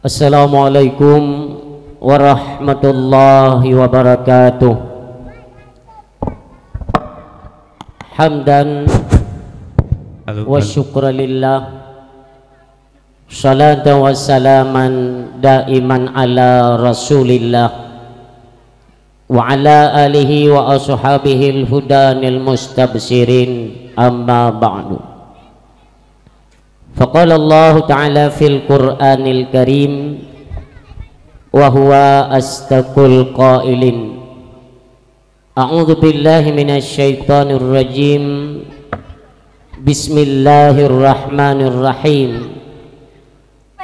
Assalamualaikum warahmatullahi wabarakatuh. Hamdan wa syukra lillah, salatan wa salaman daiman ala rasulillah wa ala alihi wa ashabihi al-hudanil mustabsirin, amma ba'du. Faqala Allah Ta'ala fil Qur'anil Karim wa huwa astaqul qailin a'udzu billahi minasy syaithanir rajim. Bismillahirrahmanirrahim.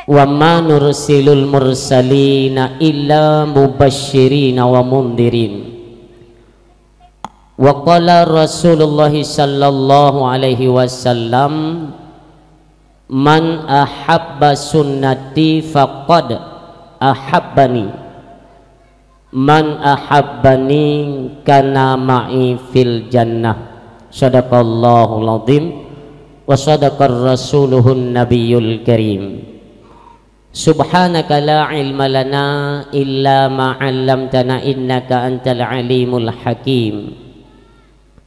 Wa ma nursilul mursalina illa mubashshirina wa mundirin. Wa qala Rasulullah sallallahu alaihi wasallam, man ahabba sunnati faqad ahabbani, man ahabbani kana ma'i fil jannah. Sadaqallahul azim wa sadaqar rasuluhun nabiyul karim. Subhanaka la ilma lana illa ma 'allamtana innaka antal alimul hakim.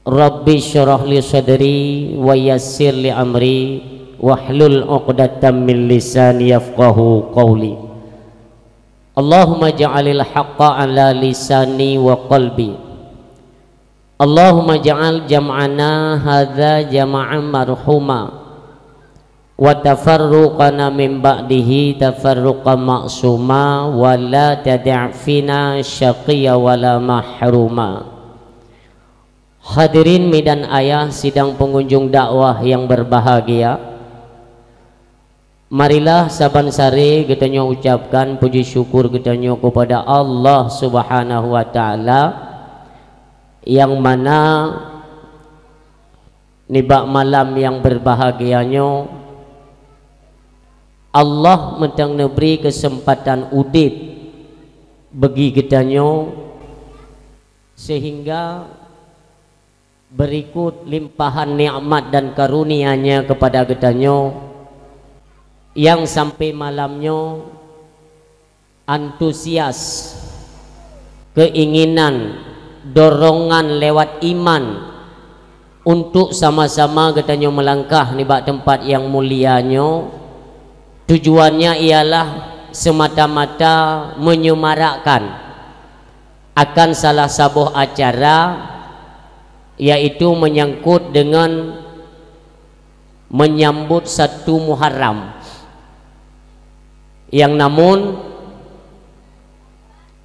Rabbi syrah li sadri wa yassir li amri wahlul 'uqdatam min lisani yafqahu qawli. Allahumma ja'alil haqqa ala lisani wa qalbi. Allahumma ja'al jam'ana hadza jama'an marhuma wa tafarruqana min ba'dihi tafarruqan ma'suma wa la tad'a fina syaqiyya wa la mahruma. Hadirin midan ayah sidang pengunjung dakwah yang berbahagia, marilah saban sare kita ucapkan puji syukur kita kepada Allah Subhanahu wa taala, yang mana nibak malam yang berbahagianya Allah mentang neberi kesempatan udip bagi kita sehingga berikut limpahan nikmat dan karunia-Nya kepada kita yang sampai malamnya antusias, keinginan, dorongan lewat iman untuk sama-sama kita melangkah di tempat yang mulianya. Tujuannya ialah semata-mata menyemarakkan akan salah sebuah acara, yaitu menyangkut dengan menyambut satu Muharram, yang namun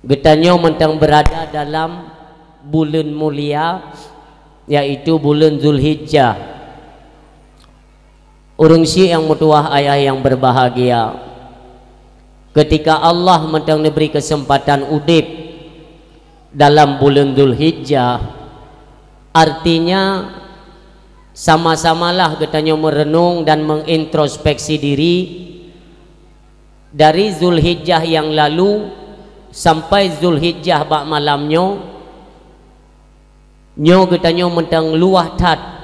getanya mentang berada dalam bulan mulia, yaitu bulan Zulhijjah. Urang si yang mutuah ayah yang berbahagia, ketika Allah mentang diberi kesempatan udip dalam bulan Zulhijjah, artinya sama-samalah getanya merenung dan mengintrospeksi diri dari Zulhijjah yang lalu sampai Zulhijjah bak malamnya. Nyo getanya mentang luah tat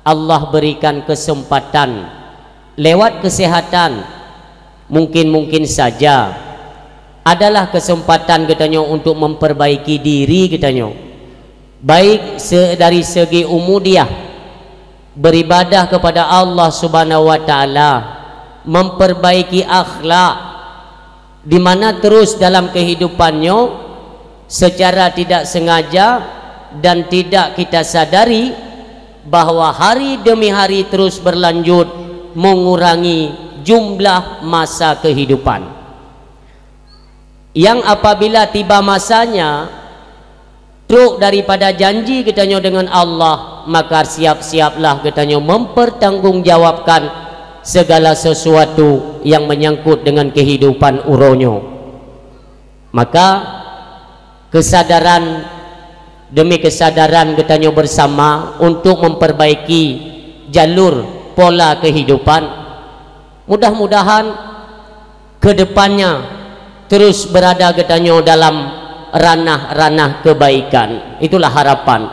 Allah berikan kesempatan lewat kesehatan, mungkin saja adalah kesempatan getanya untuk memperbaiki diri getanya, baik dari segi umudiah, beribadah kepada Allah Subhanahu wa taala, memperbaiki akhlak, di mana terus dalam kehidupannya secara tidak sengaja dan tidak kita sadari bahwa hari demi hari terus berlanjut mengurangi jumlah masa kehidupan, yang apabila tiba masanya truk daripada janji kitanya dengan Allah, maka siap-siaplah kitanya mempertanggungjawabkan segala sesuatu yang menyangkut dengan kehidupan uronyo. Maka kesadaran demi kesadaran getanya bersama untuk memperbaiki jalur pola kehidupan, mudah-mudahan kedepannya terus berada getanya dalam ranah-ranah kebaikan. Itulah harapan.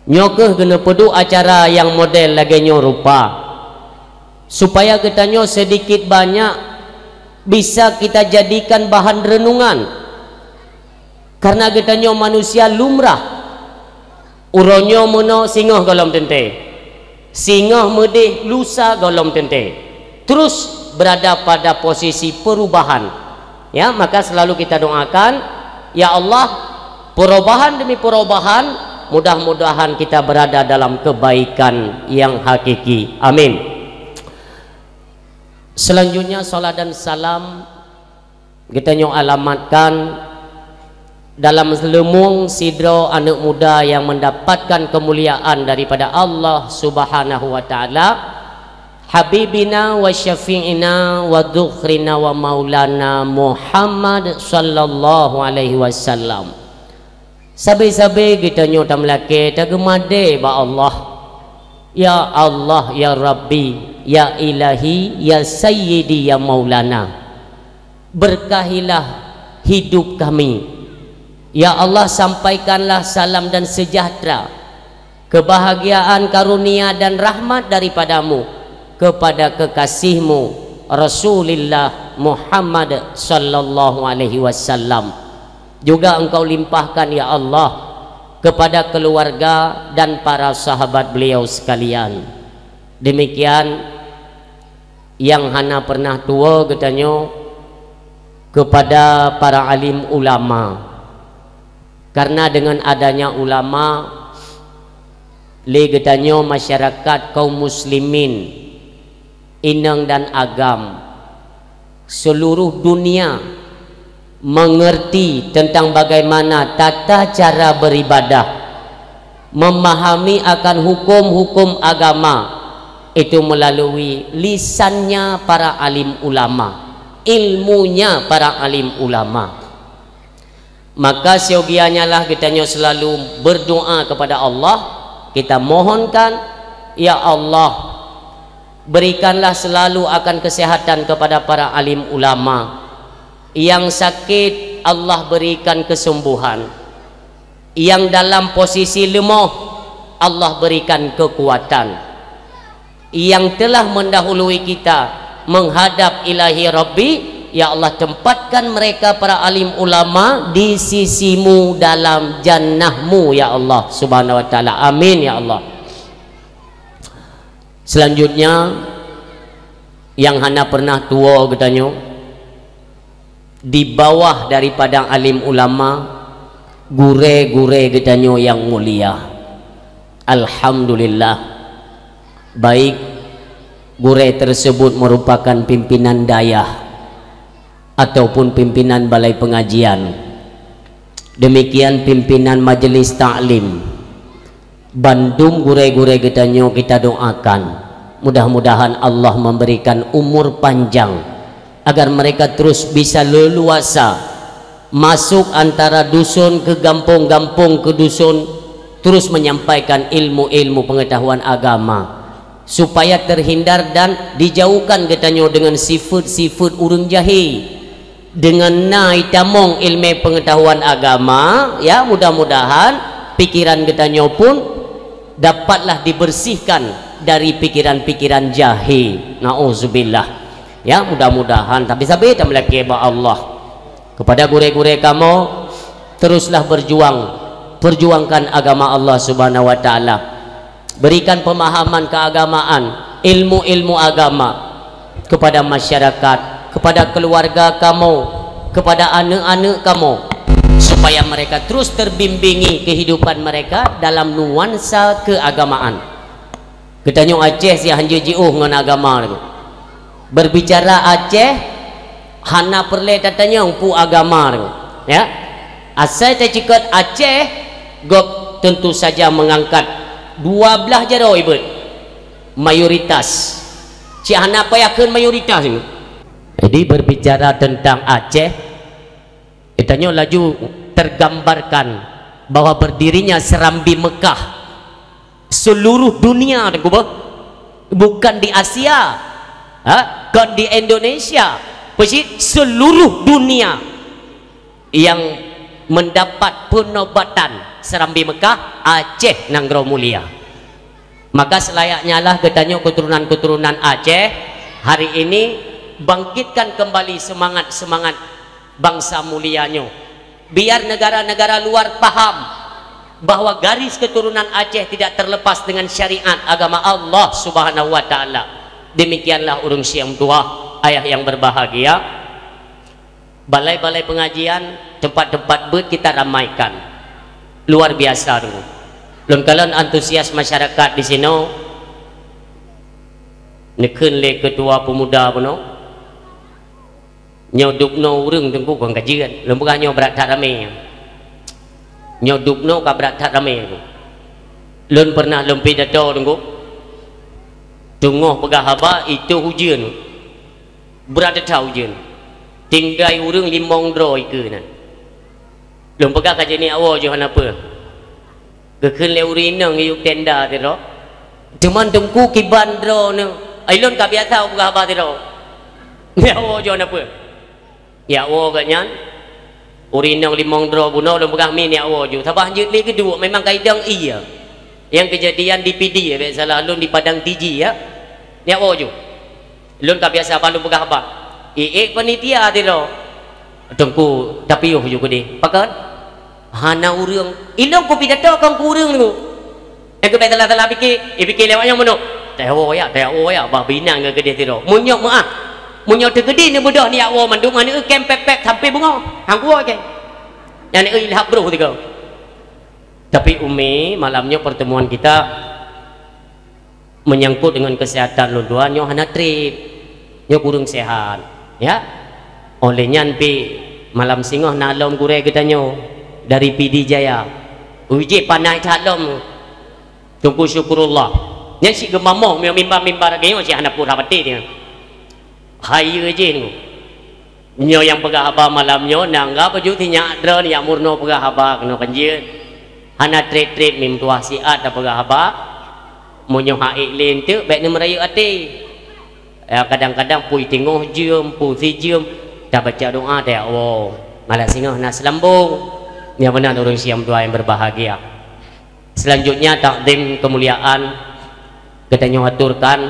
Nyokeh kena pedu acara yang model lagi rupa, supaya getanya sedikit banyak bisa kita jadikan bahan renungan, karena getanya manusia lumrah uronyo mono singoh golom tente, singoh medih lusa golom tente, terus berada pada posisi perubahan, ya. Maka selalu kita doakan, ya Allah, perubahan demi perubahan, mudah-mudahan kita berada dalam kebaikan yang hakiki, amin. Selanjutnya salat dan salam kita alamatkan dalam lemung sidro anak muda yang mendapatkan kemuliaan daripada Allah Subhanahu wa taala, habibina wa syafi'ina wa dzukhrina wa maulana Muhammad sallallahu alaihi wasallam. Sabi-sabi kita nyota melake tagemade ba Allah, ya Allah, ya Rabbi, ya Ilahi, ya Sayyidi, ya Maulana, berkahilah hidup kami, ya Allah. Sampaikanlah salam dan sejahtera, kebahagiaan, karunia dan rahmat daripadamu kepada kekasihmu Rasulullah Muhammad sallallahu alaihi wasallam. Juga engkau limpahkan ya Allah kepada keluarga dan para sahabat beliau sekalian. Demikian yang hana pernah tua getanyo kepada para alim ulama, karena dengan adanya ulama le getanyo masyarakat kaum muslimin inang dan agam seluruh dunia mengerti tentang bagaimana tata cara beribadah, memahami akan hukum-hukum agama itu melalui lisannya para alim ulama, ilmunya para alim ulama. Maka siogianya lah kita selalu berdoa kepada Allah, kita mohonkan, ya Allah, berikanlah selalu akan kesehatan kepada para alim ulama. Yang sakit Allah berikan kesembuhan, yang dalam posisi lemah Allah berikan kekuatan, yang telah mendahului kita menghadap ilahi Rabbi, ya Allah, tempatkan mereka para alim ulama di sisimu dalam jannahmu ya Allah subhanahu wa ta'ala, amin ya Allah. Selanjutnya yang hana pernah tua katanya, di bawah daripada alim ulama gure-gure getanyo yang mulia. Alhamdulillah, baik gure tersebut merupakan pimpinan dayah ataupun pimpinan balai pengajian, demikian pimpinan majelis taklim Bandung, gure-gure getanyo kita doakan mudah-mudahan Allah memberikan umur panjang agar mereka terus bisa leluasa masuk antara dusun ke gampung-gampung ke dusun, terus menyampaikan ilmu-ilmu pengetahuan agama supaya terhindar dan dijauhkan getanyo dengan sifat-sifat urang jahi, dengan naik tamong ilmu pengetahuan agama, ya. Mudah-mudahan pikiran getanyo pun dapatlah dibersihkan dari pikiran-pikiran jahi, na'udzubillah. Ya, mudah-mudahan. Tapi sampai kita melaki Allah kepada gure-gure kamu, teruslah perjuangkan agama Allah subhanahu wa ta'ala, berikan pemahaman keagamaan, ilmu-ilmu agama kepada masyarakat, kepada keluarga kamu, kepada anak-anak kamu, supaya mereka terus terbimbingi kehidupan mereka dalam nuansa keagamaan. Kita nyong Aceh si hanjujiuh dengan agama itu. Berbicara Aceh hana perle tatanya pu agama ya. Asal ta cikot Aceh gop tentu saja mengangkat 12 jaro ibu mayoritas. Ci hana payakeun mayoritas ini. Jadi berbicara tentang Aceh, itanya laju tergambarkan bahwa berdirinya Serambi Mekah seluruh dunia, bukan di Asia, kan di Indonesia, pasti seluruh dunia yang mendapat penobatan Serambi Mekah Aceh Nanggro Mulia. Maka selayaknya lah katanya keturunan-keturunan Aceh hari ini bangkitkan kembali semangat bangsa mulianya, biar negara-negara luar paham bahwa garis keturunan Aceh tidak terlepas dengan syariat agama Allah Subhanahu wa taala. Demikianlah urung siang tua ayah yang berbahagia, balai-balai pengajian, tempat-tempat ber kita ramaikan luar biasa dulu. Lun kalian antusias masyarakat di sini nekun le ketua pemuda puno nyodukno urang tengku kong kajian lun bukan berat tak rame nyodukno ka berat tak rame lun pernah lun pidato tengku tunggu pegah haba itu hujan berat tak hujan tinggai urang limong dro ke na lun pegah kajian ni awal johan apa gekun le urinang yuk tenda tiro cuman tengku kiban dro ne ailon ka biasa pegah haba tiro ya awal johan apa ya awal katnya urinang limong dro buno lun pegah min ya awal jo sabah jut le kedua memang kaidang iya yang kejadian di PD ya salah lun di Padang Tiji ya ya awal jo lun ka biasa apa lun pegah haba panitia tiro tengku tapi yo juga deh pakan hana urang ilong ko pidato kang kurang tu aku telah fikir lewat yang mana tahu ya bah binang ke gede tiro munyok maaf munyok tergede ni bodoh ni awak mandung mana kem pepek sampai bunga hang kuat ke yang ni ilhab bro tiga tapi umi malamnya pertemuan kita menyangkut dengan kesehatan lu dua nyo hana trip nyo kurang sehat ya olehnya pi malam singoh nalom kurai kita nyo dari PD Jaya uji panai calom tunggu syukurullah yang si gemamong mimbar lagi si anak pura pati dia hai je nyo yang pegah haba malamnya nangga baju tinyak dron yang murno pegah haba kena kanjir hana trip mim tuah siat dah pegah haba monyo haik len tu baik ni merayu ati ya kadang-kadang pui tengok jam pui si jam dah baca doa dah Allah malah singoh nak selambung yang benar orang siam tua yang berbahagia. Selanjutnya takdim kemuliaan kita nyohaturkan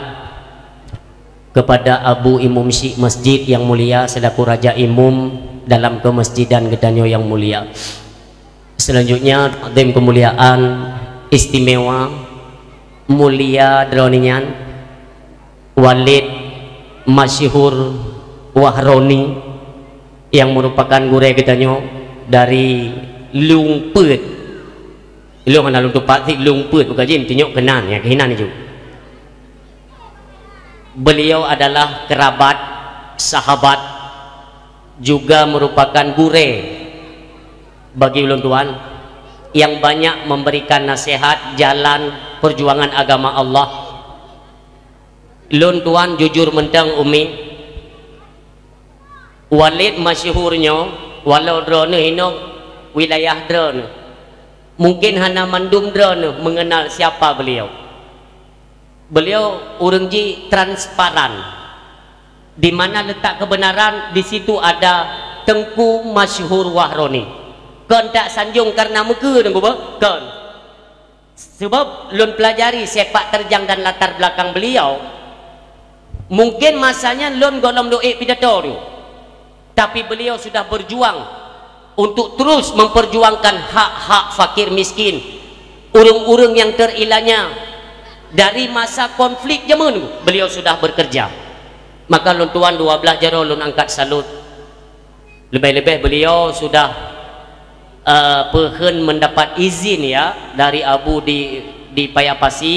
kepada Abu Imum Syekh Masjid yang mulia selaku Raja Imum dalam kemasjidan kita yang mulia. Selanjutnya takdim kemuliaan istimewa mulia droningan Walid Masyhur Wahroni yang merupakan guru kita dari Lungput ilung ana lung tepat si Lungput bukan jin tinyok kenan ya kehinan itu beliau adalah kerabat sahabat juga merupakan gure bagi ulun tuan yang banyak memberikan nasihat jalan perjuangan agama Allah. Ulun tuan jujur mentang umi Walid masyhurnya walau drone hino wilayah drone mungkin hana mandum drone mengenal siapa beliau urang ji transparan di mana letak kebenaran di situ ada Tengku Masyhur Wahroni kan tak sanjung karena muka tengku kan sebab lun pelajari sepak terjang dan latar belakang beliau mungkin masanya lun golong doa pidato tu tapi beliau sudah berjuang untuk terus memperjuangkan hak-hak fakir miskin urung-urung yang terilanya dari masa konflik zaman beliau sudah bekerja. Maka lun tuan 12 jaro lun angkat salut lebih-lebih beliau sudah pehen mendapat izin ya dari Abu di Payapasi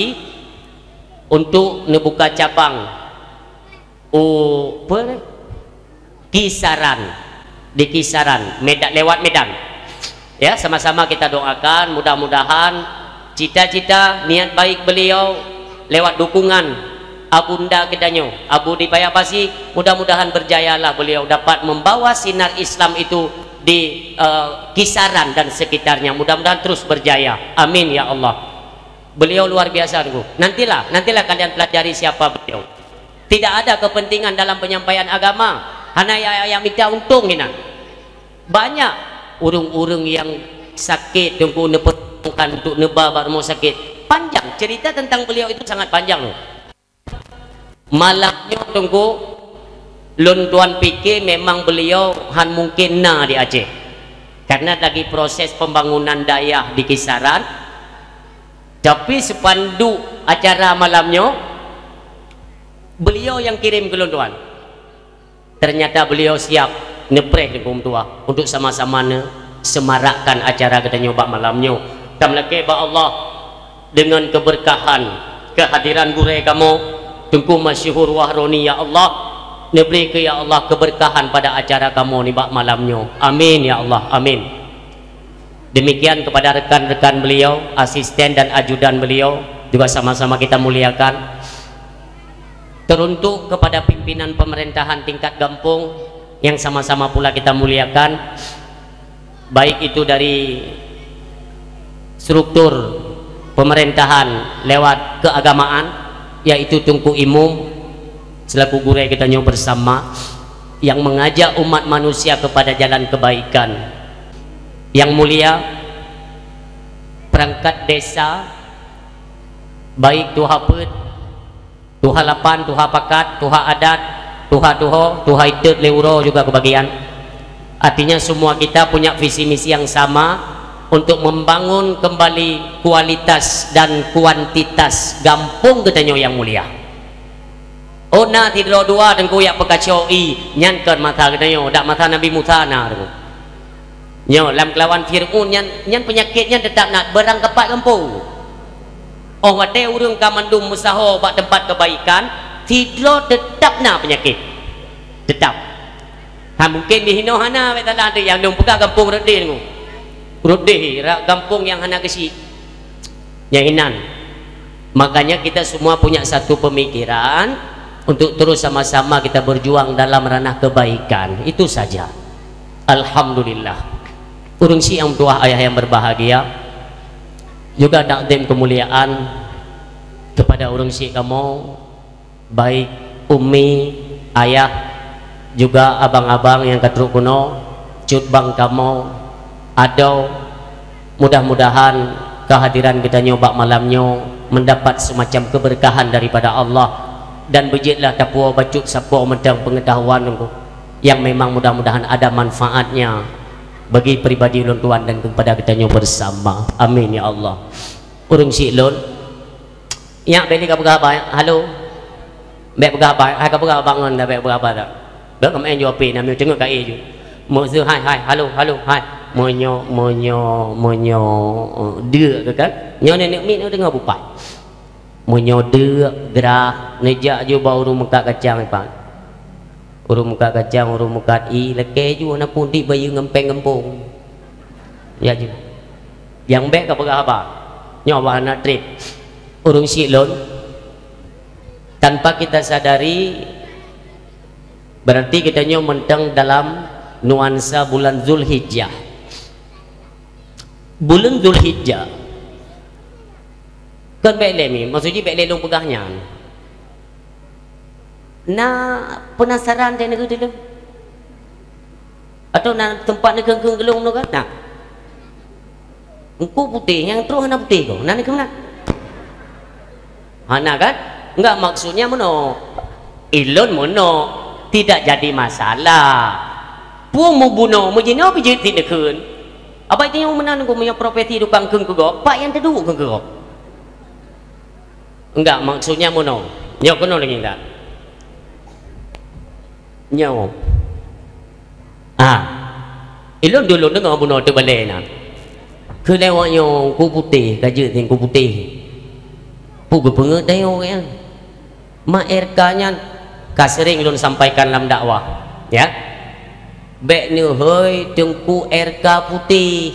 untuk membuka cabang Kisaran di Kisaran lewat Medan ya sama-sama kita doakan mudah-mudahan cita-cita niat baik beliau lewat dukungan abunda kedanyo Abu di Payapasi mudah-mudahan berjayalah beliau dapat membawa sinar Islam itu di Kisaran dan sekitarnya mudah-mudahan terus berjaya amin ya Allah beliau luar biasa nantilah kalian pelajari siapa beliau tidak ada kepentingan dalam penyampaian agama hanya yang minta untung ini banyak urung-urung yang sakit tunggu neperlukan untuk nebah baru mau sakit panjang cerita tentang beliau itu sangat panjang loh malamnya tunggu Lun tuan fikir memang beliau han mungkin di Aceh, karena lagi proses pembangunan daerah di kisaran. Tapi sepanduk acara malamnya beliau yang kirim ke lun tuan. Ternyata beliau siap nepreh dengan tua untuk sama-sama semarakkan acara kita nyoba malamnya. Kamlake ba Allah dengan keberkahan kehadiran gure kamu Tengku Masyhur Wahroni, ya Allah neberi ke ya Allah keberkahan pada acara kamu ni bak malamnya. Amin ya Allah, amin. Demikian kepada rekan-rekan beliau, asisten dan ajudan beliau juga sama-sama kita muliakan. Teruntuk kepada pimpinan pemerintahan tingkat kampung yang sama-sama pula kita muliakan, baik itu dari struktur pemerintahan lewat keagamaan, yaitu Tungku Imum selaku guru kita nyoba bersama yang mengajak umat manusia kepada jalan kebaikan. Yang mulia perangkat desa, baik Tuha Pet, Tuha Lapan, Tuha Pakat, Tuha Adat, Tuha Tuho, Tuha Itet, Leuro juga kebagian. Artinya semua kita punya visi misi yang sama untuk membangun kembali kualitas dan kuantitas kampung kita yang mulia. Ona tidak dua dan kuyak pekacoi nyankan mata kita dak mata Nabi Musa na nyo lam kelawan Fir'aun nyan penyakitnya tetap nak berang kepat kampung. Oh wate urang kamandum musaho bak tempat kebaikan tidak tetap nak penyakit tetap. Ha mungkin di hino hana bet ada yang dong pegang kampung redih ngo. Redih kampung yang hana kesi. Yang hinan. Makanya kita semua punya satu pemikiran untuk terus sama-sama kita berjuang dalam ranah kebaikan. Itu saja. Alhamdulillah. Urung si yang tua ayah yang berbahagia, juga takdim kemuliaan kepada urung si kamu, baik umi, ayah, juga abang-abang yang ketruk kuno, cut bang kamu, adau. Mudah-mudahan kehadiran kita nyoba malamnya mendapat semacam keberkahan daripada Allah, dan bejitlah tapua bacut sapua mentang pengetahuan yang memang mudah-mudahan ada manfaatnya bagi pribadi ulun tuan dan kepada kita nyoba bersama. Amin ya Allah. Urung si lun yak beli ka berapa? Halo bek berapa? Hai ka berapa bangun dah bek berapa dah? Dak kemain jawab na mi tengok ka ju. Mo zu hai halo hai monyo dia ke kan? Nyo nenek mi dengar bupai. Monyo dia gerah nejak ju bau rumah kacang pak. Urung muka kacang, urung muka i leke ju na pun di bayu ngempeng ngempung. Ya ju. Yang bek ka apa? Nyawa na trip. Urung silon tanpa kita sadari berarti kita nyo mentang dalam nuansa bulan Zulhijjah. Bulan Zulhijjah kan bek lemi, maksudnya bek lelong pegahnya. Nah penasaran dia negeri dulu atau nak tempat negeri gelung tu kan? Nah, engkau putih yang terus hana putih kau, nak negeri nak? Hana kan? Enggak maksudnya mono, ilon mono tidak jadi masalah. Puang mau bunuh, mau jenuh bijit di negeri. Apa itu yang menan kau punya profesi tukang keng kau? Pak yang terduk keng kau? Enggak maksudnya mono, nyok kono lagi enggak? Nyaw ilon dulu dengar bunuh tu balik nak ke lewatnya ku putih kaje ting ku putih pu berpenget dah orang mak RK nya kasering ilon sampaikan dalam dakwah ya bek ni hoi tengku RK putih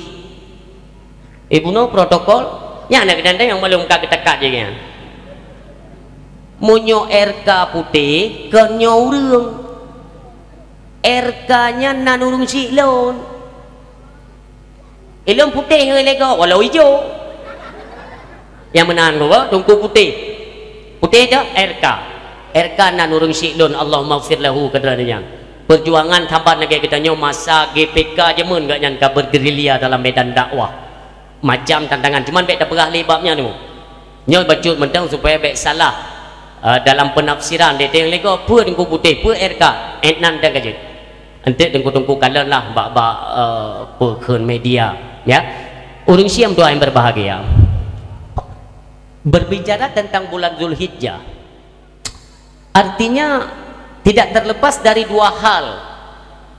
ibu no protokol nya nak kedanda yang belum kaget-kaget je kan munyo RK putih ke nyaurung RK-nya nanurung si ilon. Ilon putih ke lego walau hijau. Yang menahan gua tungku putih. Putih dah RK. RK nanurung si ilon. Allahumma ighfir lahu kadranya. Perjuangan tambat negara kita nyo masa GPK jemun gak nyangka bergerilya dalam medan dakwah. Macam tantangan cuman bek dah perah lebabnya tu. Nyo bacut mentang supaya bek salah dalam penafsiran dia tengok lego pu dengku putih pu erka enan dah kajut ente dengku kalan lah bak pekun media ya. Urang siam doa yang berbahagia berbicara tentang bulan Zulhijjah, artinya tidak terlepas dari dua hal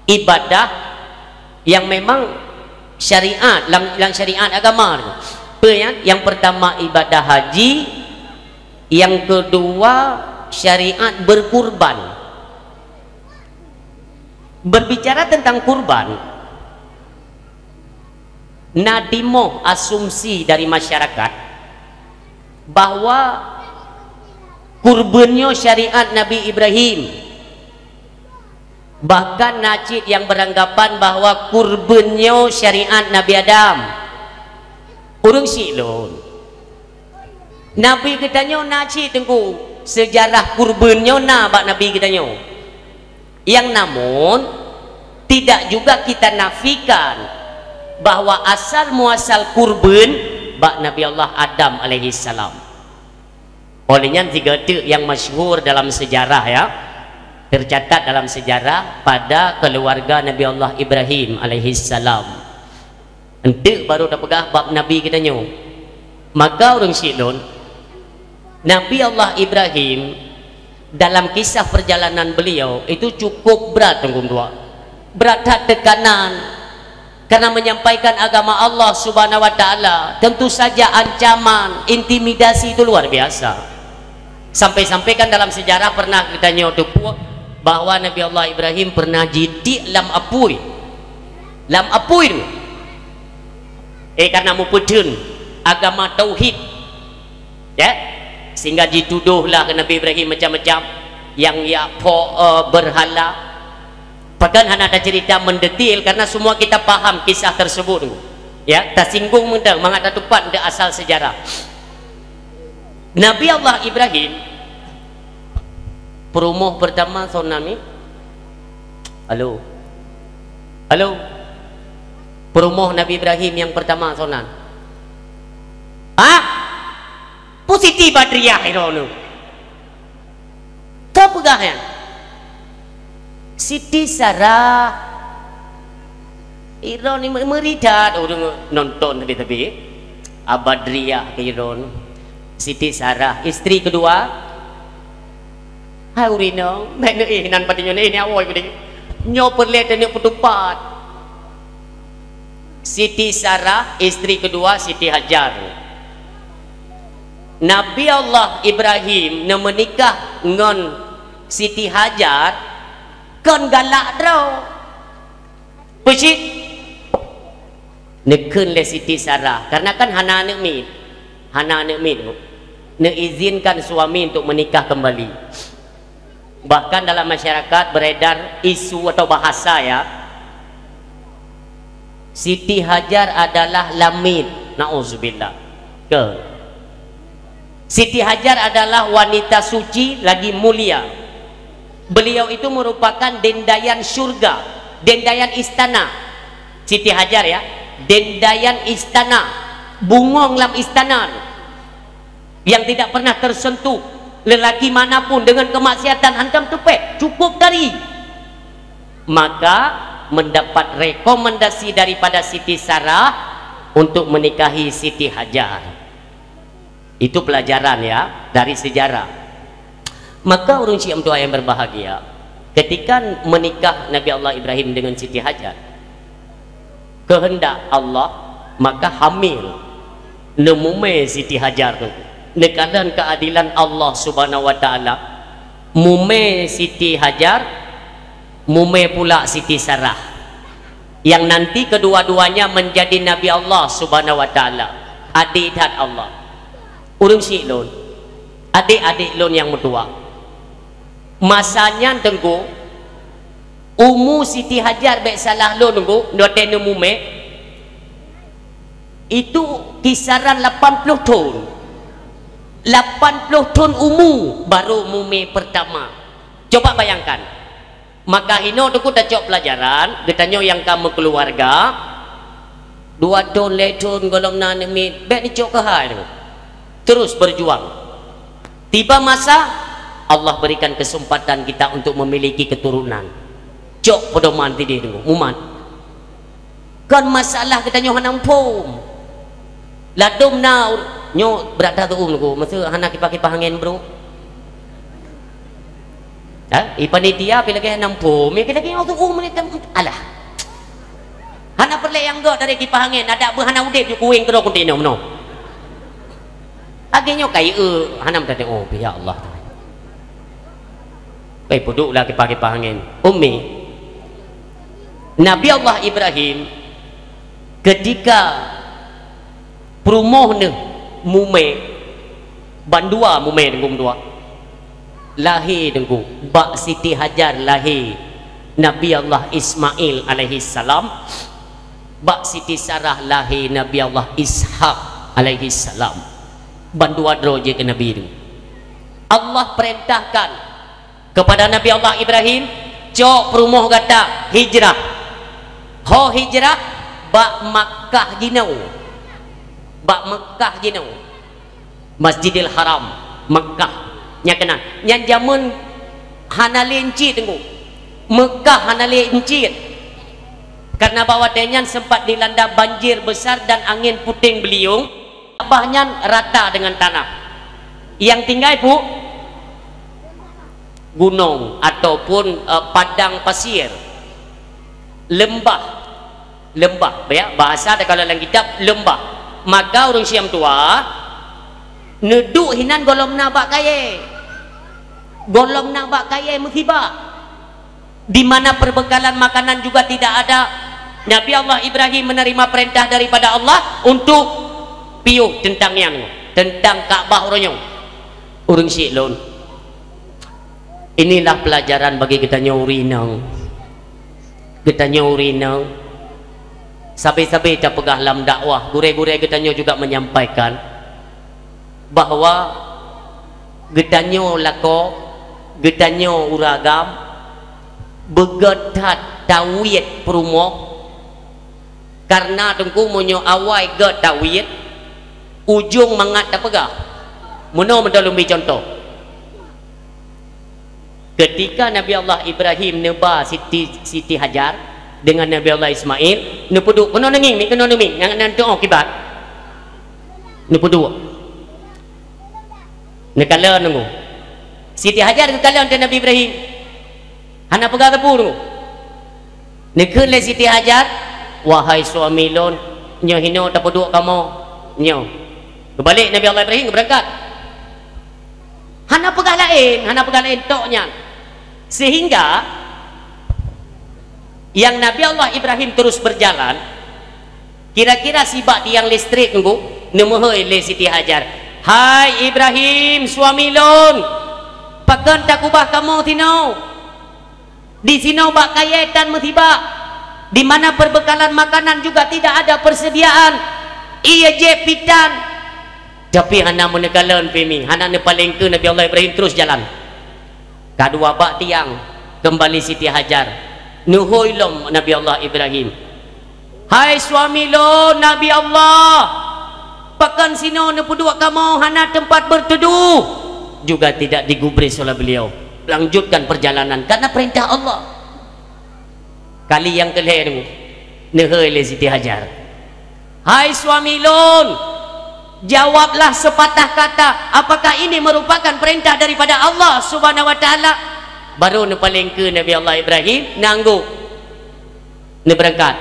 ibadah yang memang syariat dalam syariat agama. Yang pertama ibadah haji, yang kedua syariat berkurban. Berbicara tentang kurban, nadimo asumsi dari masyarakat bahwa kurbannya syariat Nabi Ibrahim, bahkan nacid yang beranggapan bahwa kurbannya syariat Nabi Adam. Urang silon Nabi katanya nacid tengku sejarah kurbannya na bak Nabi katanya, yang namun tidak juga kita nafikan bahwa asal muasal kurban bak Nabi Allah Adam alaihi salam. Olehnya tiga itu yang masyhur dalam sejarah ya, tercatat dalam sejarah pada keluarga Nabi Allah Ibrahim alaihi salam. Ente baru dah pegah bab Nabi kita nyo. Maka orang silon Nabi Allah Ibrahim dalam kisah perjalanan beliau itu cukup berat tenggung dua. Berat tekanan karena menyampaikan agama Allah Subhanahu wa taala, tentu saja ancaman, intimidasi itu luar biasa. Sampai-sampai kan dalam sejarah pernah kita nyoto bahwa Nabi Allah Ibrahim pernah jidik lam apui itu karena mupedun agama tauhid ya, sehingga dituduhlah ke Nabi Ibrahim macam-macam yang berhala. Bahkan hana ada cerita mendetil karena semua kita paham kisah tersebut ya, tak singgung mendang mengata tepat de asal sejarah. Nabi Allah Ibrahim perumuh pertama tsunami. Halo perumuh Nabi Ibrahim yang pertama sonan positif badriyah itu kau pegahnya Siti Sarah Iron ini meridat udah nonton tapi abadriyah ke Iron. Siti Sarah istri kedua Haurino nan patinya ini awal nyo perlihat dan petupat. Siti Sarah istri kedua Siti Hajar. Nabi Allah Ibrahim menikah dengan Siti Hajar kan galak draw pucit neken le Siti Sarah karena kan hana anak mit izinkan suami untuk menikah kembali. Bahkan dalam masyarakat beredar isu atau bahasa ya, Siti Hajar adalah lamid, na'udzubillah. Siti Hajar adalah wanita suci lagi mulia. Beliau itu merupakan dendayan surga, dendayan istana. Siti Hajar ya, dendayan istana, bungong lam istana yang tidak pernah tersentuh lelaki manapun dengan kemaksiatan hantam tupet, cukup dari. Maka mendapat rekomendasi daripada Siti Sarah untuk menikahi Siti Hajar. Itu pelajaran ya dari sejarah. Maka orang Syiah tua yang berbahagia ketika menikah Nabi Allah Ibrahim dengan Siti Hajar, kehendak Allah maka hamil nemume Siti Hajar tu dengan keadilan Allah Subhanahu wa taala, mume Siti Hajar, mume pula Siti Sarah, yang nanti kedua-duanya menjadi Nabi Allah Subhanahu wa taala, adik dan Allah. Urang silon adik-adik lon yang mertua masanya tenggu umu Siti Hajar baik salah lon tenggu notene mume itu kisaran 80 tahun. 80 tahun umu baru mume pertama. Coba bayangkan. Maka hino aku dah cok pelajaran, ditanya yang kamu keluarga 2 tahun letun golong nanemi, baik ni cok ke hai terus berjuang. Tiba masa Allah berikan kesempatan kita untuk memiliki keturunan. Cok pedoman tadi tunggu umat kan masalah kita nyoh nampum ladum na nyo berada tu tunggu masa hana kipas-kipas angin bro panitia bila lagi nampum ya lagi tu menit alah hana perle yang gak dari kipas angin ada hana udip ju kuing kedok kontino no agenyo kai hana tadi oh ya Allah baik puduklah kipas-kipas angin Umi Nabi Allah Ibrahim ketika perumoh ne mume bandua mume dengkum dua lahir dengku bak Siti Hajar lahir Nabi Allah Ismail alaihi salam bak Siti Sarah lahir Nabi Allah Ishak alaihi salam bandua droje ke Nabi itu Allah perintahkan kepada Nabi Allah Ibrahim cok perumoh kata hijrah ho hijrah bak Makkah jinau bak Makkah jinau Masjidil Haram Makkah nya kena yang zaman hana lencit tengku Makkah hana lencit karena bawa denyan sempat dilanda banjir besar dan angin puting beliung abahnya rata dengan tanah yang tinggal bu gunung ataupun padang pasir lembah ya bahasa ada kalau dalam kitab lembah maka orang Syam tua neduk hinan golom nabak kaya musibah di mana perbekalan makanan juga tidak ada. Nabi Allah Ibrahim menerima perintah daripada Allah untuk piuh tentang Ka'bah orangnya orang Syilon. Inilah pelajaran bagi kita nyurinang sabi-sabi kita pegah dalam dakwah gure-gure kita juga menyampaikan bahwa getanyo lako getanyo uragam begetat tawid perumoh karena tengku monyo awai get tawid ujung mangat tak pegah mono mendalumi contoh ketika Nabi Allah Ibrahim neba Siti Hajar dengan Nabi Allah Ismail nepuduk kena nenging ni kena nenging yang doa kibat nepuduk nekala nunggu Siti Hajar nekala untuk Nabi Ibrahim hana pegang tepu nunggu nekun le Siti Hajar wahai suami lon nyo hino tapuduk kamu nyo kebalik Nabi Allah Ibrahim berangkat hana pegang lain toknya sehingga yang Nabi Allah Ibrahim terus berjalan kira-kira sibak tiang listrik nunggu nemuhoi le Siti Hajar hai Ibrahim suami lon pakan tak ubah kamu tino di sini bak kayaitan musibah di mana perbekalan makanan juga tidak ada persediaan iya jepitan tapi hana menegalen pemi hana ne paling ke Nabi Allah Ibrahim terus jalan kadua bak tiang kembali Siti Hajar nuhoi lom Nabi Allah Ibrahim hai suami lo Nabi Allah pakan sino nepudua kamu hana tempat berteduh juga tidak digubris oleh beliau lanjutkan perjalanan karena perintah Allah kali yang kelihatan nuhoi le Siti Hajar hai suami lon jawablah sepatah kata apakah ini merupakan perintah daripada Allah subhanahu wa ta'ala baru ne paling ke Nabi Allah Ibrahim nanggu ne berangkat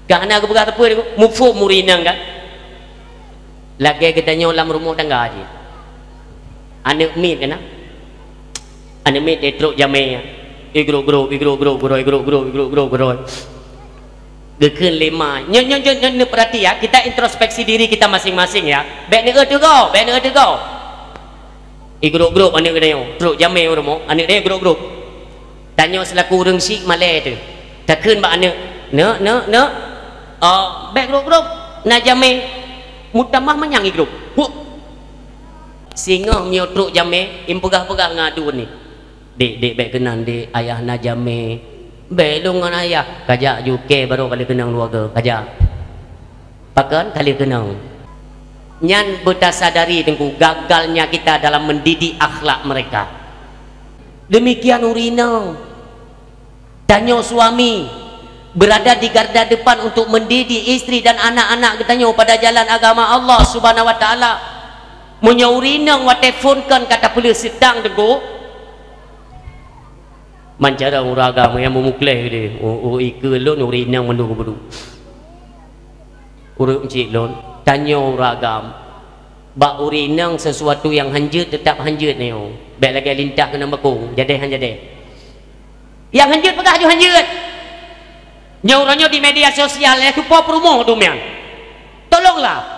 kerana aku berkata apa mufu murinang kan lagi kita nyolam rumah tangga aja anak mit kan anak mit truk jamnya igro gekun lima nyo perhati ya kita introspeksi diri kita masing-masing ya baik ni tu go igro anak dia truk jamnya rumah anak dia igro tanya selaku orang Syik Malay tu takun ba anak ne baik igro na jamnya mutamah manyang igro singa mio truk jamnya impegah-pegah ngadu ni dek baik kenal dek ayah na jamnya belum dengan ayah kajak juke baru kali kenang keluarga kajak pakan kali kenang nyan bertasadari tengku gagalnya kita dalam mendidik akhlak mereka Demikian urina. Tanya suami berada di garda depan untuk mendidik isteri dan anak-anak katanya pada jalan agama Allah Subhanahu wa taala. Menyaurina wa telefonkan kata pula sedang dego. Mancara uragam yang memukleh dia. Oh ikelon urina mendu-mendu. Urut cik lon tanya uragam. Bak urinang sesuatu yang hanjut tetap hanjut ni. Baik lagi lintah kena bakung. Jadi hanjade. Yang hanjut pegah ju hanjut. Nyauranyo di media sosial itu promo tu mian. Tolonglah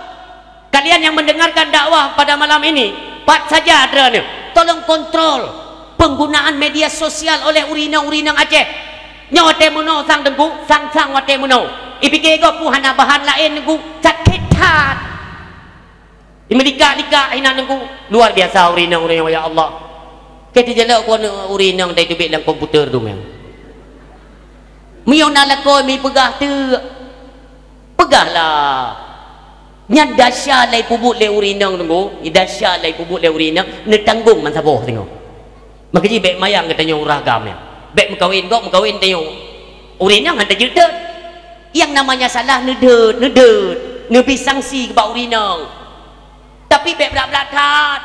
kalian yang mendengarkan dakwah pada malam ini, pat saja adanya. Tolong kontrol penggunaan media sosial oleh urina-urina Aceh. Nyote muno sang dengku, sang wate muno. Ipike go puhana bahan lain dengku sakit hat. Imelika-lika ina dengku luar biasa urina-urina ya Allah. Kita jelak ko urina dai tubik dalam komputer tu mian. Mio nalako mi pegah tu. Pegahlah. Nyan dasya lai pubuk le urinang tunggu. Dasya lai pubuk le urinang ne tanggung man saboh tengok. Maka ji bek mayang katanya uragam ya. Bek mekawin tengok. Urinang handa jedet. Yang namanya salah nedet, ne bisangsi ke bak urinang. Tapi bek belak-belakat.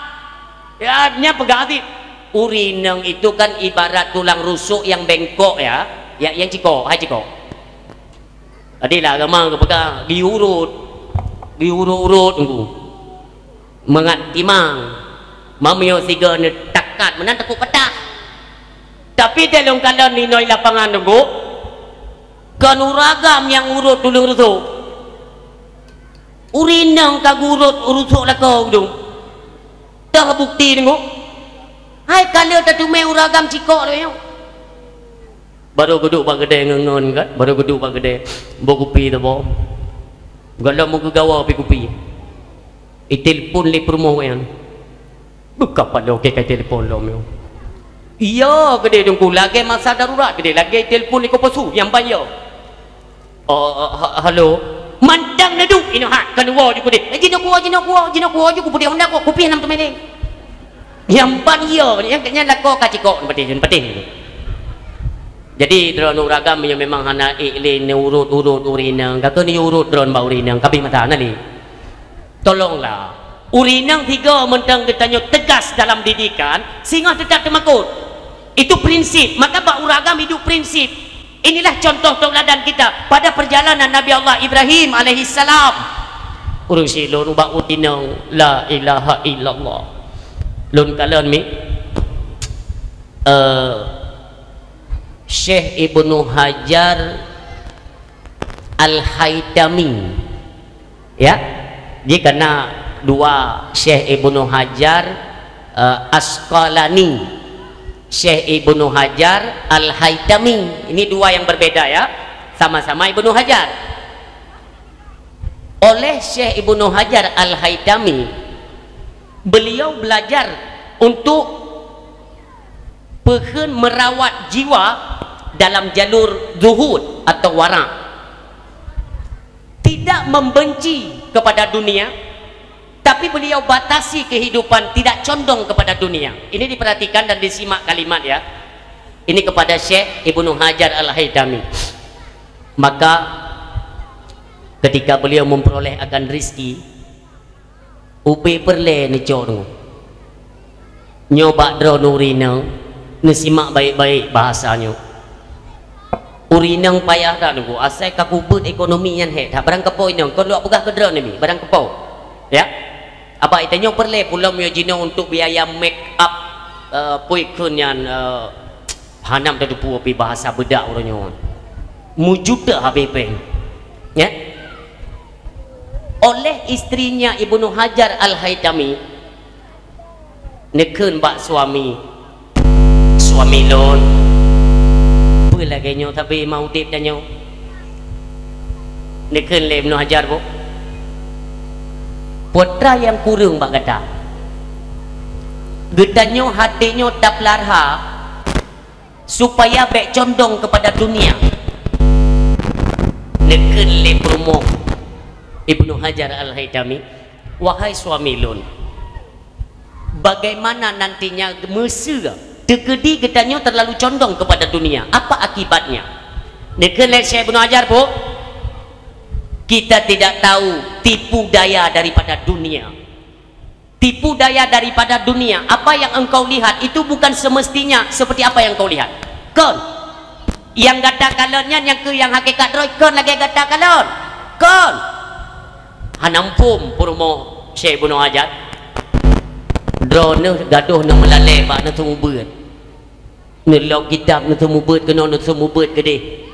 Ya, nya pegah atit. Urinang itu kan ibarat tulang rusuk yang bengkok ya. Yang ciko, hai ciko. Adilah agama ke pegang diurut tunggu. Mengat timang. Mamio siga ne takat menan tekuk petah. Tapi dalam kalau ni noi lapangan tunggu. Kan uragam yang urut tulung rusuk. Urinang kagurut urusuk lakau tu. Dah bukti tunggu. Hai kalau tatu me uragam ciko tu. Baru geduk bak gede ngengon kan, baru geduk bak gede bawa kopi tu bawa galau mau gawa pi kopi telefon le promo yang buka pada okey kai telefon lo meu iya gede dengku lagi masa darurat gede lagi telefon le koposu yang bayar halo mandang nadu ino hat kan wo ju gede jino kuo ju ku dia honda ko kopi nam tu mele yang bayar yang kenya lako kaciko penting. Jadi drone uragam yang memang hana ikli ne urut urinang kata ni urut drone ba urinang kapi mata nali. Tolonglah urinang tiga mentang katanya tegas dalam didikan sehingga tetap temakut. Itu prinsip. Maka ba uragam hidup prinsip. Inilah contoh tauladan kita pada perjalanan Nabi Allah Ibrahim alaihi salam. Urung si lon ba utinang la ilaha illallah. Lon kalon mi Syekh Ibnu Hajar Al-Haytami ya, jika dua Syekh Ibnu Hajar Asqalani, Syekh Ibnu Hajar Al-Haytami, ini dua yang berbeda ya, sama-sama Ibnu Hajar. Oleh Syekh Ibnu Hajar Al-Haytami, beliau belajar untuk merawat jiwa dalam jalur zuhud atau wara, tidak membenci kepada dunia, tapi beliau batasi kehidupan, tidak condong kepada dunia. Ini diperhatikan dan disimak kalimat ya. Ini kepada Syekh Ibnu Hajar Al-Haytami. Maka ketika beliau memperoleh akan rizki, upi perle ni cok nyoba drone urina, nesimak baik-baik bahasanya. Urinang payah dah nunggu asal kakubut ekonomi yang het barang kepau ini kau luak pegah kedra ni barang kepau ya apa itanya perle pulau miyojino untuk biaya make up puikun yang hanam tadi pu api bahasa bedak orangnya mujuda habepeng ya oleh istrinya Ibnu Hajar Al-Haytami neken bak suami lon lagi nyo tapi mau tip dan nyo neken le Ibnu Hajar bu putra yang kurung bak kata gedanyo hatinya tak larha supaya bek condong kepada dunia neken le promo Ibnu Hajar Al-Haytami wahai suami lun bagaimana nantinya mesra Tegedi katanya terlalu condong kepada dunia. Apa akibatnya? Nekan let Syekh Ibnu Hajar bu, kita tidak tahu tipu daya daripada dunia. Tipu daya daripada dunia. Apa yang engkau lihat itu bukan semestinya seperti apa yang kau lihat. Kon yang kata kalonnya yang ke yang hakikat roy kon lagi kata kalon. Kon hanampum purmo Syekh Ibnu Hajar. Drone gaduh nak melalai pak nak temu beut. Nak log kitab nak temu beut kena nak temu beut gede.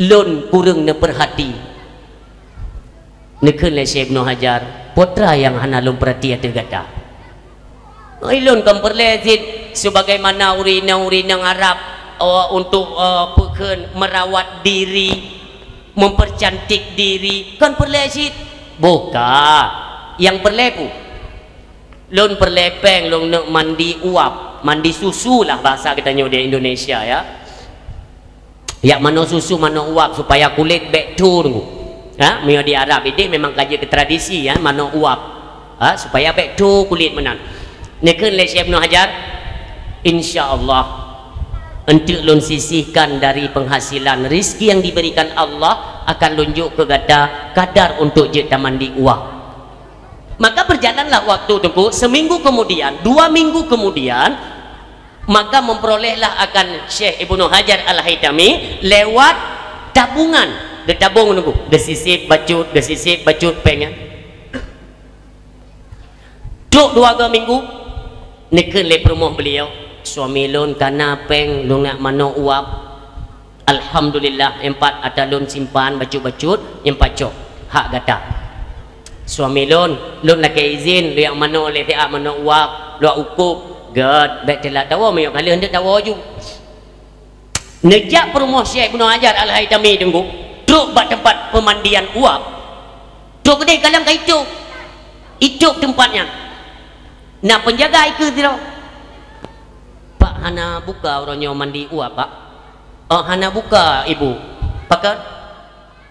Lon kurang nak perhati. Nekeun le Syekh Ibnu Hajar, putra yang hana lon perhati atu gata. Ilon kam perlezit sebagaimana urina-urina Arab untuk pekeun merawat diri, mempercantik diri, kan perlezit. Buka yang perlepu. Lon perlepeng lon nak mandi uap, mandi susu lah bahasa katanya di Indonesia ya. Ya mana susu mana uap supaya kulit betul tu. Ha, mio di Arab ini memang kaji ke tradisi ya, mana uap. Ha, supaya betul kulit menan. Nekeun le Syekh Ibnu Hajar, insya-Allah untuk lon sisihkan dari penghasilan rizki yang diberikan Allah akan lunjuk ke gada kadar untuk je mandi uap. Maka berjalanlah waktu tunggu seminggu kemudian, 2 minggu kemudian, maka memperolehlah akan Syekh Ibnu Hajar Al-Haytami lewat tabungan. Dia tabung tunggu, dia sisip bacut pengen. Duk 2 minggu, nekeun le rumah beliau, suami lon kana peng lon nak mano uap. Alhamdulillah empat ada lon simpan bacut-bacut yang pacok hak gata. Suami lon nak izin lu yang mana oleh dia mana uap lu ukup gad baik telah tahu me kali hendak tahu ju nejak perumah Syekh Ibnu Hajar Al-Haytami tunggu truk bat tempat pemandian uap truk gede kalang ka itu tempatnya nak penjaga ikut tidak Pak hana buka orangnya mandi uap Pak. Oh hana buka ibu pakat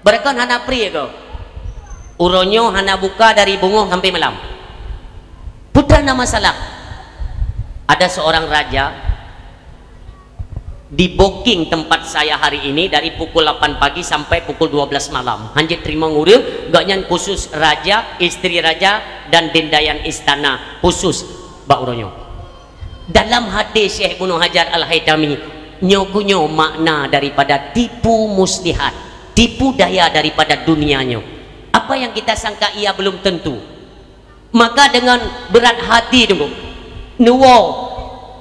berakan hana pri kau uronyo hana buka dari bungo sampai malam. Putra nama masalah. Ada seorang raja di booking tempat saya hari ini dari pukul 8 pagi sampai pukul 12 malam. Hanjit terima nguril, gaknya khusus raja, istri raja dan dendayan istana khusus bak uronyo. Dalam hadis Syekh Ibnu Hajar Al-Haytami, nyogunyo makna daripada tipu muslihat, tipu daya daripada dunianya. Apa yang kita sangka ia belum tentu. Maka dengan berat hati tunggu nuwo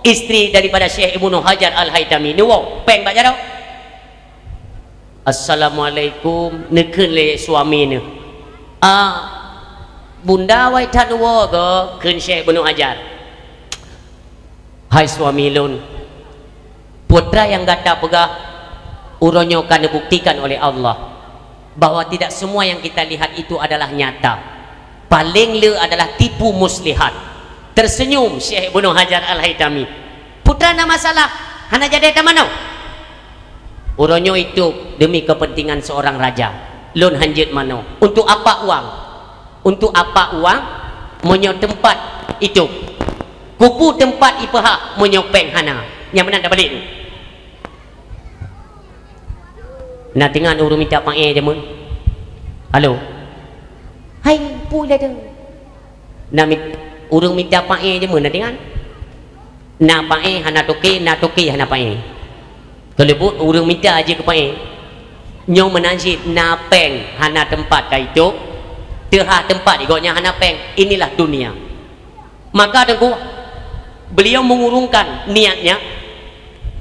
istri daripada Syekh Ibnu Hajar Al-Haytami nuwo peng baca tau Assalamualaikum nekeun le suami ne bunda wai tan nuwo ke keun Syekh Ibnu Hajar. Hai suami lun, putra yang gata pegah uronyo kan dibuktikan oleh Allah bahwa tidak semua yang kita lihat itu adalah nyata. Paling le adalah tipu muslihat. Tersenyum Syekh Ibnu Hajar Al-Haytami. Putra nama masalah, hana jadi ke mana? Uronyo itu demi kepentingan seorang raja. Lun hanjit mano. Untuk apa uang? Untuk apa uang? Monyo tempat itu. Kupu tempat ipaha monyo peng hana. Yang mana dah balik tu? Nak tengah urung minta panggil je mun. Halo. Hai pula tu. Nak urung minta panggil je mun nak tengah. Nak panggil hana toke hana panggil. Kalau but urung minta aja ke panggil. Nyong menanjit na peng hana tempat ka itu. Tehah tempat igotnya hana peng. Inilah dunia. Maka tengku beliau mengurungkan niatnya.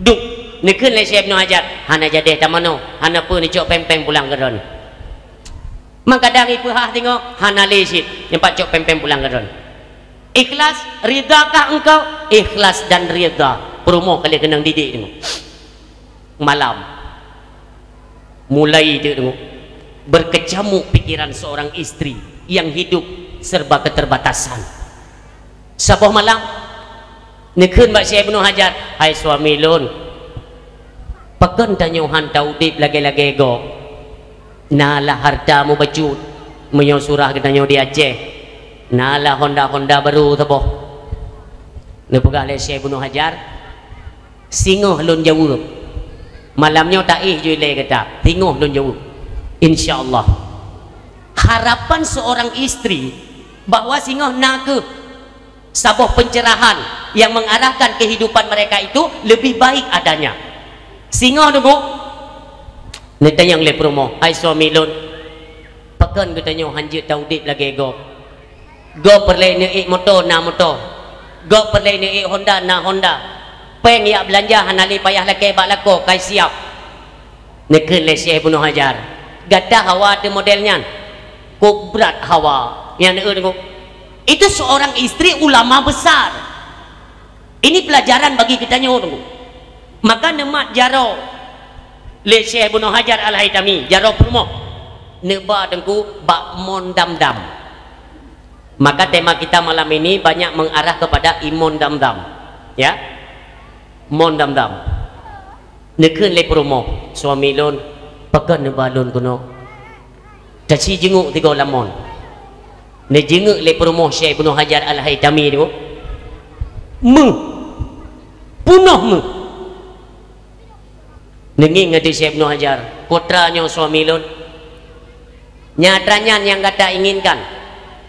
Duk nekeun le Syekh Ibnu Hajar hana jadi tamano hana pun ni cok pempeng pulang geron. Maka dari pehah tengok hana lesit yang pak cok pempeng pulang geron. Ikhlas ridakah engkau? Ikhlas dan ridha. Promo kali kenang didik tengok. Malam mulai dia tengok berkecamuk pikiran seorang istri yang hidup serba keterbatasan. Sabah malam nekeun Mbak Syekh Ibnu Hajar, hai suami lun pakan tanyuhan taudip lagi-lagi go nala harta mu bacut menyo surah kita nyo di Aceh nala Honda baru tabo Ni pegah le Syekh Ibnu Hajar singoh lun jawab malamnya tak je le kata tingoh lun jawab insyaallah. Harapan seorang istri bahwa singoh nak ke sebuah pencerahan yang mengarahkan kehidupan mereka itu lebih baik adanya. Singoh tu ni tayang le promo ai suami lun pakan katanya hanjit taudit lagi go perle ni motor na motor go perle ni Honda na Honda peng ya belanja hanali payah laki bak lako kai siap ni keun le Syekh Ibnu Hajar gadah hawa tu modelnya ku berat hawa yang itu seorang istri ulama besar. Ini pelajaran bagi kita nyoru. Maka nemat jaro le Syekh Ibnu Hajar Al-Haytami jaro promo neba dengku bak mon dam-dam. Maka tema kita malam ini banyak mengarah kepada imon dam-dam. Ya. Mon dam-dam. Nekeun le promo suami lon pekan neba lon kuno. Taci jenguk tiga lamon. Ne jenguk le promo Syekh Ibnu Hajar Al-Haytami tu. Punuh Nenging ngati Syekh Ibnu Hajar putranya suami lun nyatanya yang kata inginkan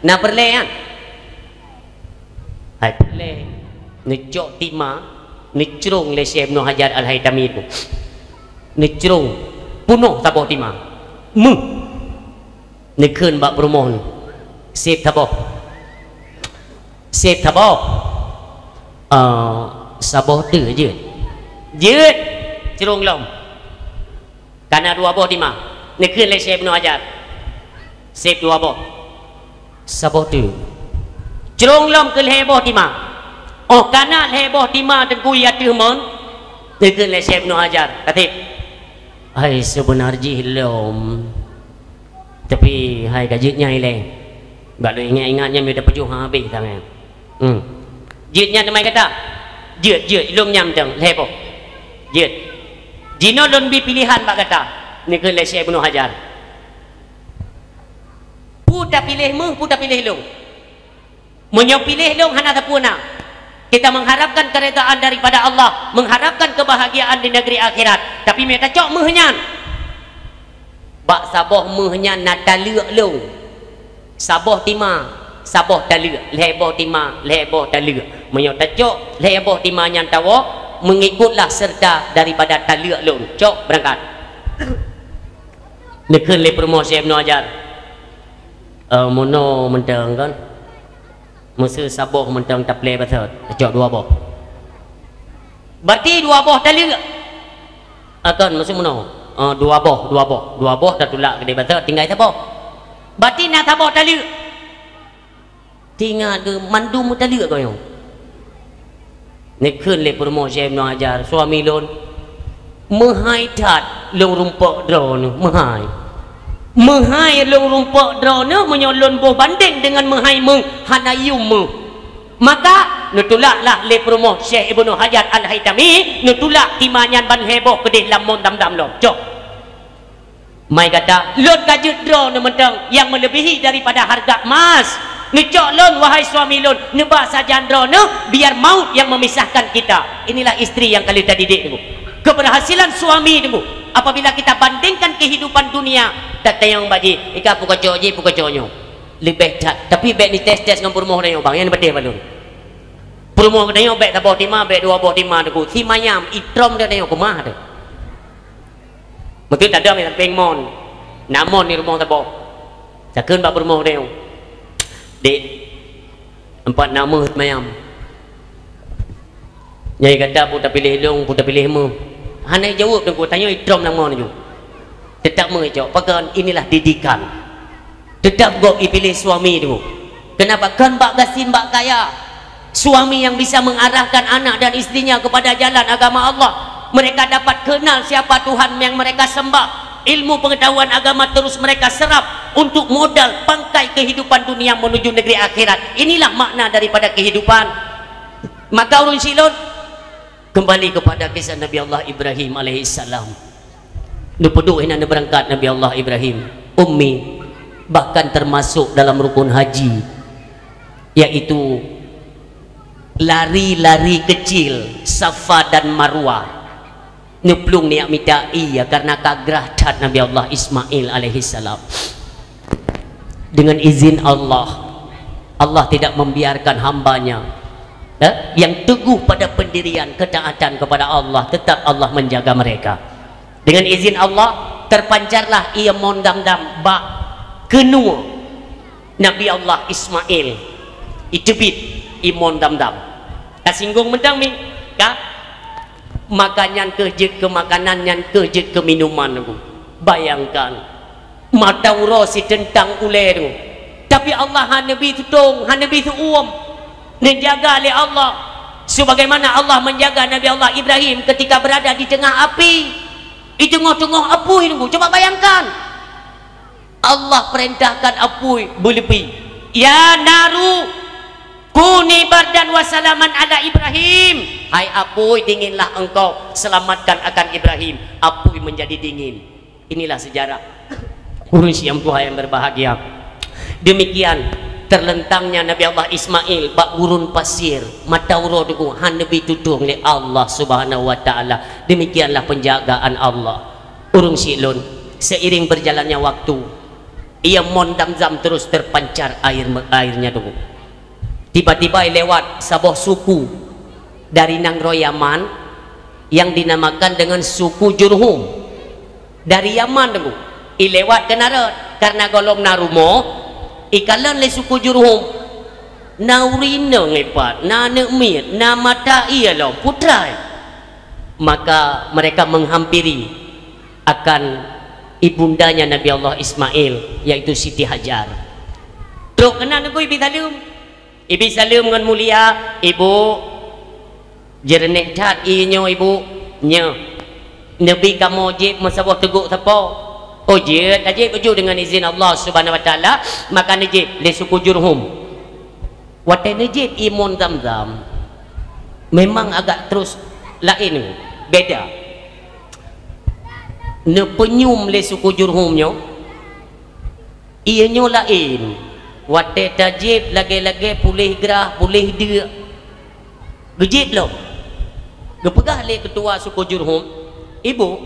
na perlean hai perle ngejok tima ngecrung le Syekh Ibnu Hajar Al-Haytami itu ngecrung punuh taboh tima nekeun bak perumohon sip taboh saboh tu je cerung lom karena dua boh di mah nekeun le Syekh Ibnu Hajar sip dua boh saboh tu cerung lom ke leboh di mah oh karena leboh di mah tengku ya tu mon nekeun le Syekh Ibnu Hajar katip hai sebenarnya lom tapi hai gajitnya ile bak lu ingat-ingatnya dia pejuh habis tangan jitnya namai kata jit ilum nyam teng leboh jit jino lon bi pilihan bak kata ni ke le Syekh Ibnu Hajar puta pilih lu menyo pilih lu hana tapuna kita mengharapkan keredaan daripada Allah mengharapkan kebahagiaan di negeri akhirat tapi mereka cok mehnya bak saboh mehnya nataleuk lu saboh tima saboh taluk leboh tima leboh taluk menyo tacok leboh tima yang tawo mengikutlah serta daripada taluk lu cok berangkat nekeun le promo Syekh Ibnu Hajar mono mentang kan musuh saboh mentang taple basat cok dua boh berarti dua boh taluk akan musuh mono dua boh dah tulak gede basat tinggal saboh berarti nak saboh taluk tinggal ke mandu mutaluk kau yang nekeun le promo Syekh Ibnu Hajar suami lon mehai tat long rumpak drone mehai long rumpak drone menyolon boh banding dengan mehai meng hanayum maka nutulaklah le promo Syekh Ibnu Hajar Al-Haytami nutulak timanyan ban heboh kedih lamon dam-dam lom cok mai kata lon kajut drone mentang yang melebihi daripada harga emas ngecok lon wahai suami lon nebak saja drone biar maut yang memisahkan kita. Inilah istri yang kali tadi didik tunggu keberhasilan suami tunggu apabila kita bandingkan kehidupan dunia tak tayang baji ika puka coji puka conyo lebih tak tapi bek ni tes dengan permoh dayo bang yang bedeh balun permoh dayo bek taboh tima bek dua boh tima tunggu si mayam itrom dayo kumah tu mungkin tak ada yang pengmon namon ni rumah taboh sakeun bak permoh dayo dek empat nama mayam nyai kata puta pilih long puta pilih mu hanai jawab dengan tanya itrom nama ni tetap mengejok pakan inilah didikan tetap go pilih suami tu kenapa kan bak gasin bak kaya suami yang bisa mengarahkan anak dan istrinya kepada jalan agama Allah mereka dapat kenal siapa Tuhan yang mereka sembah ilmu pengetahuan agama terus mereka serap untuk modal pangkai kehidupan dunia menuju negeri akhirat. Inilah makna daripada kehidupan. Maka urun silon kembali kepada kisah Nabi Allah Ibrahim alaihissalam. Nu peduh ina berangkat Nabi Allah Ibrahim ummi bahkan termasuk dalam rukun haji yaitu lari-lari kecil Safa dan Marwah nuplung niat minta iya karena kagrah tat Nabi Allah Ismail alaihi salam. Dengan izin Allah, Allah tidak membiarkan hambanya yang teguh pada pendirian ketaatan kepada Allah, tetap Allah menjaga mereka. Dengan izin Allah terpancarlah ia mondam-dam bak kenua Nabi Allah Ismail itebit imon dam-dam kasinggung mendang mi ka makanan kejek ke makanan yang kejek ke minuman aku bayangkan mata uro si tentang ule tu tapi Allah hanabi tutung hanabi tu menjaga oleh Allah sebagaimana Allah menjaga Nabi Allah Ibrahim ketika berada di tengah api di tengah-tengah api tu coba bayangkan Allah perintahkan api berlepi ya naru kuni bardan wasalaman ala Ibrahim hai api dinginlah engkau selamatkan akan Ibrahim api menjadi dingin. Inilah sejarah urus yang Tuhan yang berbahagia. Demikian terlentangnya Nabi Allah Ismail bak gurun pasir mata uro duku hanabi tutung oleh Allah subhanahu wa ta'ala. Demikianlah penjagaan Allah urung silun. Seiring berjalannya waktu ia mondam-zam terus terpancar airnya dulu. Tiba-tiba lewat sebuah suku dari Nangro Yaman yang dinamakan dengan suku Jurhum dari Yaman dulu. Lewat ke Narat karena golong narumo ikalan le suku Jurhum naurina ngepat na nekmit na mata ia lo putra maka mereka menghampiri akan ibundanya Nabi Allah Ismail yaitu Siti Hajar. Terus kenal aku Ibu Salim. Ibu Salim dengan mulia ibu jernih cat inyo ibu nya Nabi kamu jib masabah teguk siapa oh jib ajib uju dengan izin Allah subhanahu wa ta'ala maka najib le suku Jurhum watai najib imun zam-zam memang agak terus lain beda ne penyum le suku Jurhumnya ianya lain wate tajib lagi-lagi pulih gerah pulih dia gejib lo gepegah le ketua suku Jurhum ibu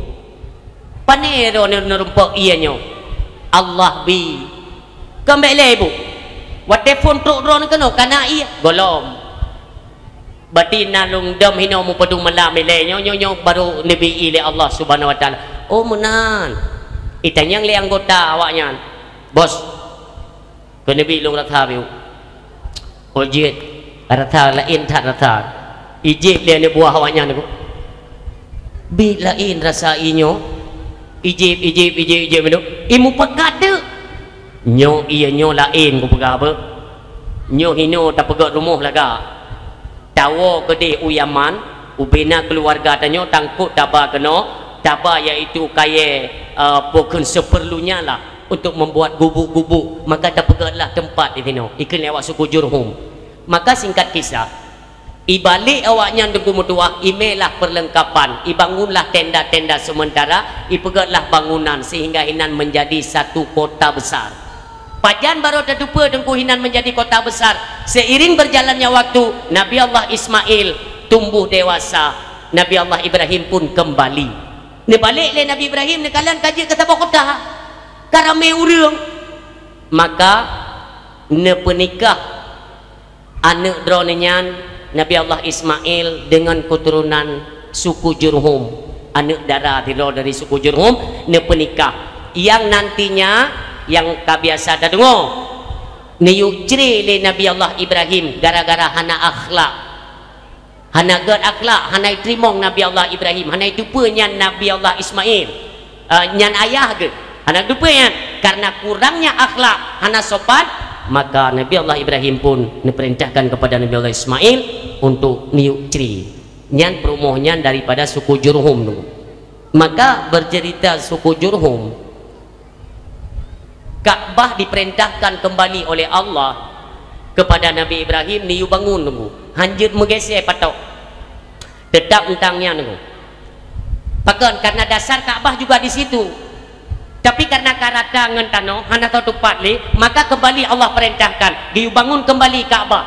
panero nerumpak ianya Allah bi kembali ibu wate phone truk ron keno kana ia golom berarti nalung dam hina mu padung malam le nyo baru nabi ile Allah subhanahu wa ta'ala. Oh menan itanyang le anggota awaknya bos ke nabi long ratha biu ojit ratha lain tak ratha ijib le ne buah awaknya ni bi lain rasa inyo ijib menu imu pekat de nyo iya nyo lain ku pegah apa nyo hino tak pegat rumah laga tawo gede uyaman ubena keluarga tanyo tangkut taba keno taba iaitu kaya bukan seperlunya lah untuk membuat gubuk-gubuk maka terpegatlah tempat di sini ikut lewat suku Jurhum. Maka singkat kisah ibalik awaknya tunggu mutua imelah perlengkapan ibangunlah tenda-tenda sementara ipegatlah bangunan sehingga Hinan menjadi satu kota besar. Pajan baru terdupa dengku Hinan menjadi kota besar. Seiring berjalannya waktu Nabi Allah Ismail tumbuh dewasa Nabi Allah Ibrahim pun kembali ni balik le Nabi Ibrahim ni kalian kaji ke sebuah kota karame urang maka ne penikah anak dronenyan Nabi Allah Ismail dengan keturunan suku Jurhum anak darah dari suku Jurhum ne penikah yang nantinya yang kabiasa dah dengar ni yuk ceri le Nabi Allah Ibrahim gara-gara hana akhlak hana gad akhlak hana trimong Nabi Allah Ibrahim hana dupa nyan Nabi Allah Ismail nyan ayah ke hana dupa nyan karena kurangnya akhlak hana sopan maka Nabi Allah Ibrahim pun diperintahkan kepada Nabi Allah Ismail untuk niuk ceri nyan perumohnya daripada suku Jurhum tu. Maka bercerita suku Jurhum Ka'bah diperintahkan kembali oleh Allah kepada Nabi Ibrahim niu bangun nunggu hanjut menggeser patok tetap entangnya nunggu pakan karena dasar Ka'bah juga di situ tapi karena karata ngentano hana tahu tepat li maka kembali Allah perintahkan diu bangun kembali Ka'bah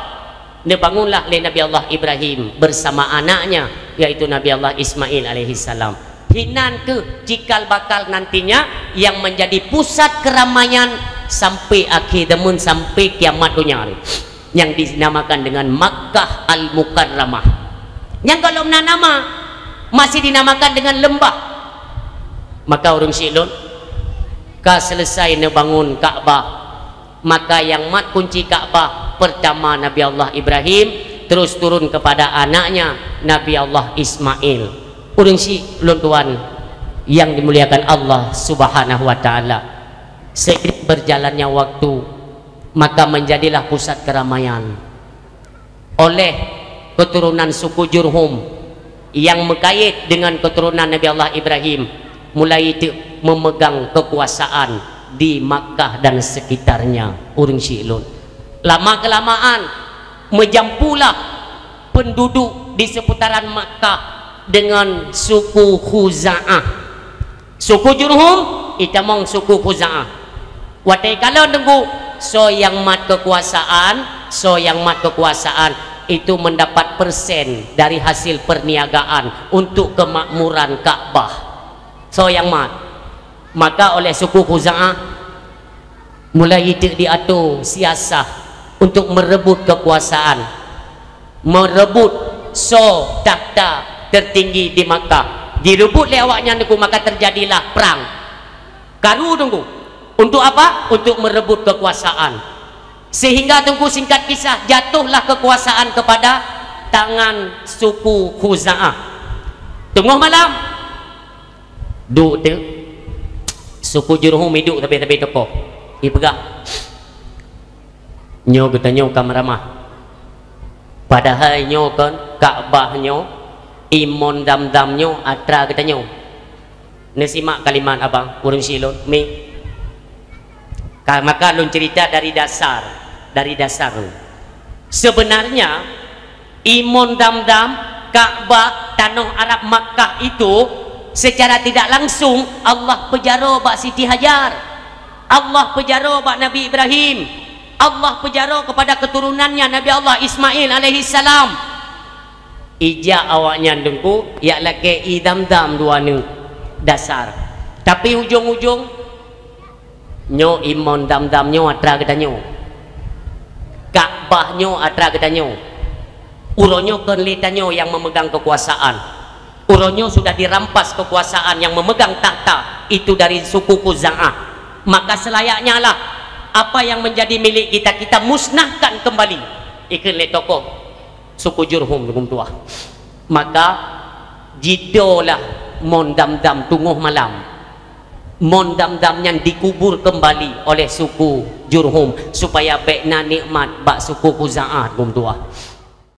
Dibangunlah oleh Nabi Allah Ibrahim bersama anaknya yaitu Nabi Allah Ismail alaihi salam. Hinan ke cikal bakal nantinya yang menjadi pusat keramaian sampai akhir zaman, sampai kiamat dunia yang dinamakan dengan Makkah Al-Mukarramah, yang kalau nama masih dinamakan dengan lembah. Maka orang silun ka selesai bangun Ka'bah, maka yang mat kunci Ka'bah pertama Nabi Allah Ibrahim, terus turun kepada anaknya Nabi Allah Ismail. Orang silun tuan yang dimuliakan Allah Subhanahu wa taala, seiring berjalannya waktu maka menjadilah pusat keramaian oleh keturunan suku Jurhum yang mengkait dengan keturunan Nabi Allah Ibrahim, mulai memegang kekuasaan di Makkah dan sekitarnya. Urang silun lama kelamaan menjampulah penduduk di seputaran Makkah dengan suku Khuza'ah. Suku Jurhum itamong suku Khuza'ah. Watai kalau nunggu so yang mat kekuasaan itu mendapat persen dari hasil perniagaan untuk kemakmuran Ka'bah. So yang mat, maka oleh suku Khuza'ah mulai diatur siasah untuk merebut kekuasaan, merebut so takhta tertinggi di Makkah. Direbut oleh awaknya nunggu, maka terjadilah perang karu nunggu. Untuk apa? Untuk merebut kekuasaan, sehingga tunggu singkat kisah jatuhlah kekuasaan kepada tangan suku Khuza'ah. Tengah malam duk tu suku Jurhum hidup tapi tokoh ipegah nyo kita nyo kamramah, padahal nyo kan Ka'bah nyo imon dam-dam nyo atra kita nyo. Nesimak kalimat abang urang silon mi. Maka lun cerita dari dasar sebenarnya imon dam-dam Ka'bah tanah Arab Makkah itu secara tidak langsung Allah pejaro bak Siti Hajar, Allah pejaro bak Nabi Ibrahim, Allah pejaro kepada keturunannya Nabi Allah Ismail alaihi salam. Ija awaknya dengku ya lake idam-dam dua ni dasar, tapi ujung-ujung nyo imon dam-dam nyo atra kita nyo, Ka'bah nyo atra kita nyo, uronyo kenlita nyo yang memegang kekuasaan, uronyo sudah dirampas kekuasaan yang memegang takhta itu dari suku Khuza'ah. Maka selayaknya lah apa yang menjadi milik kita kita musnahkan kembali. Ikan le tokoh suku Jurhum dengan tua. Maka jidolah mon dam-dam tungguh malam, mon dam-dam yang dikubur kembali oleh suku Jurhum supaya bekna nikmat bak suku Khuza'ah gum tua.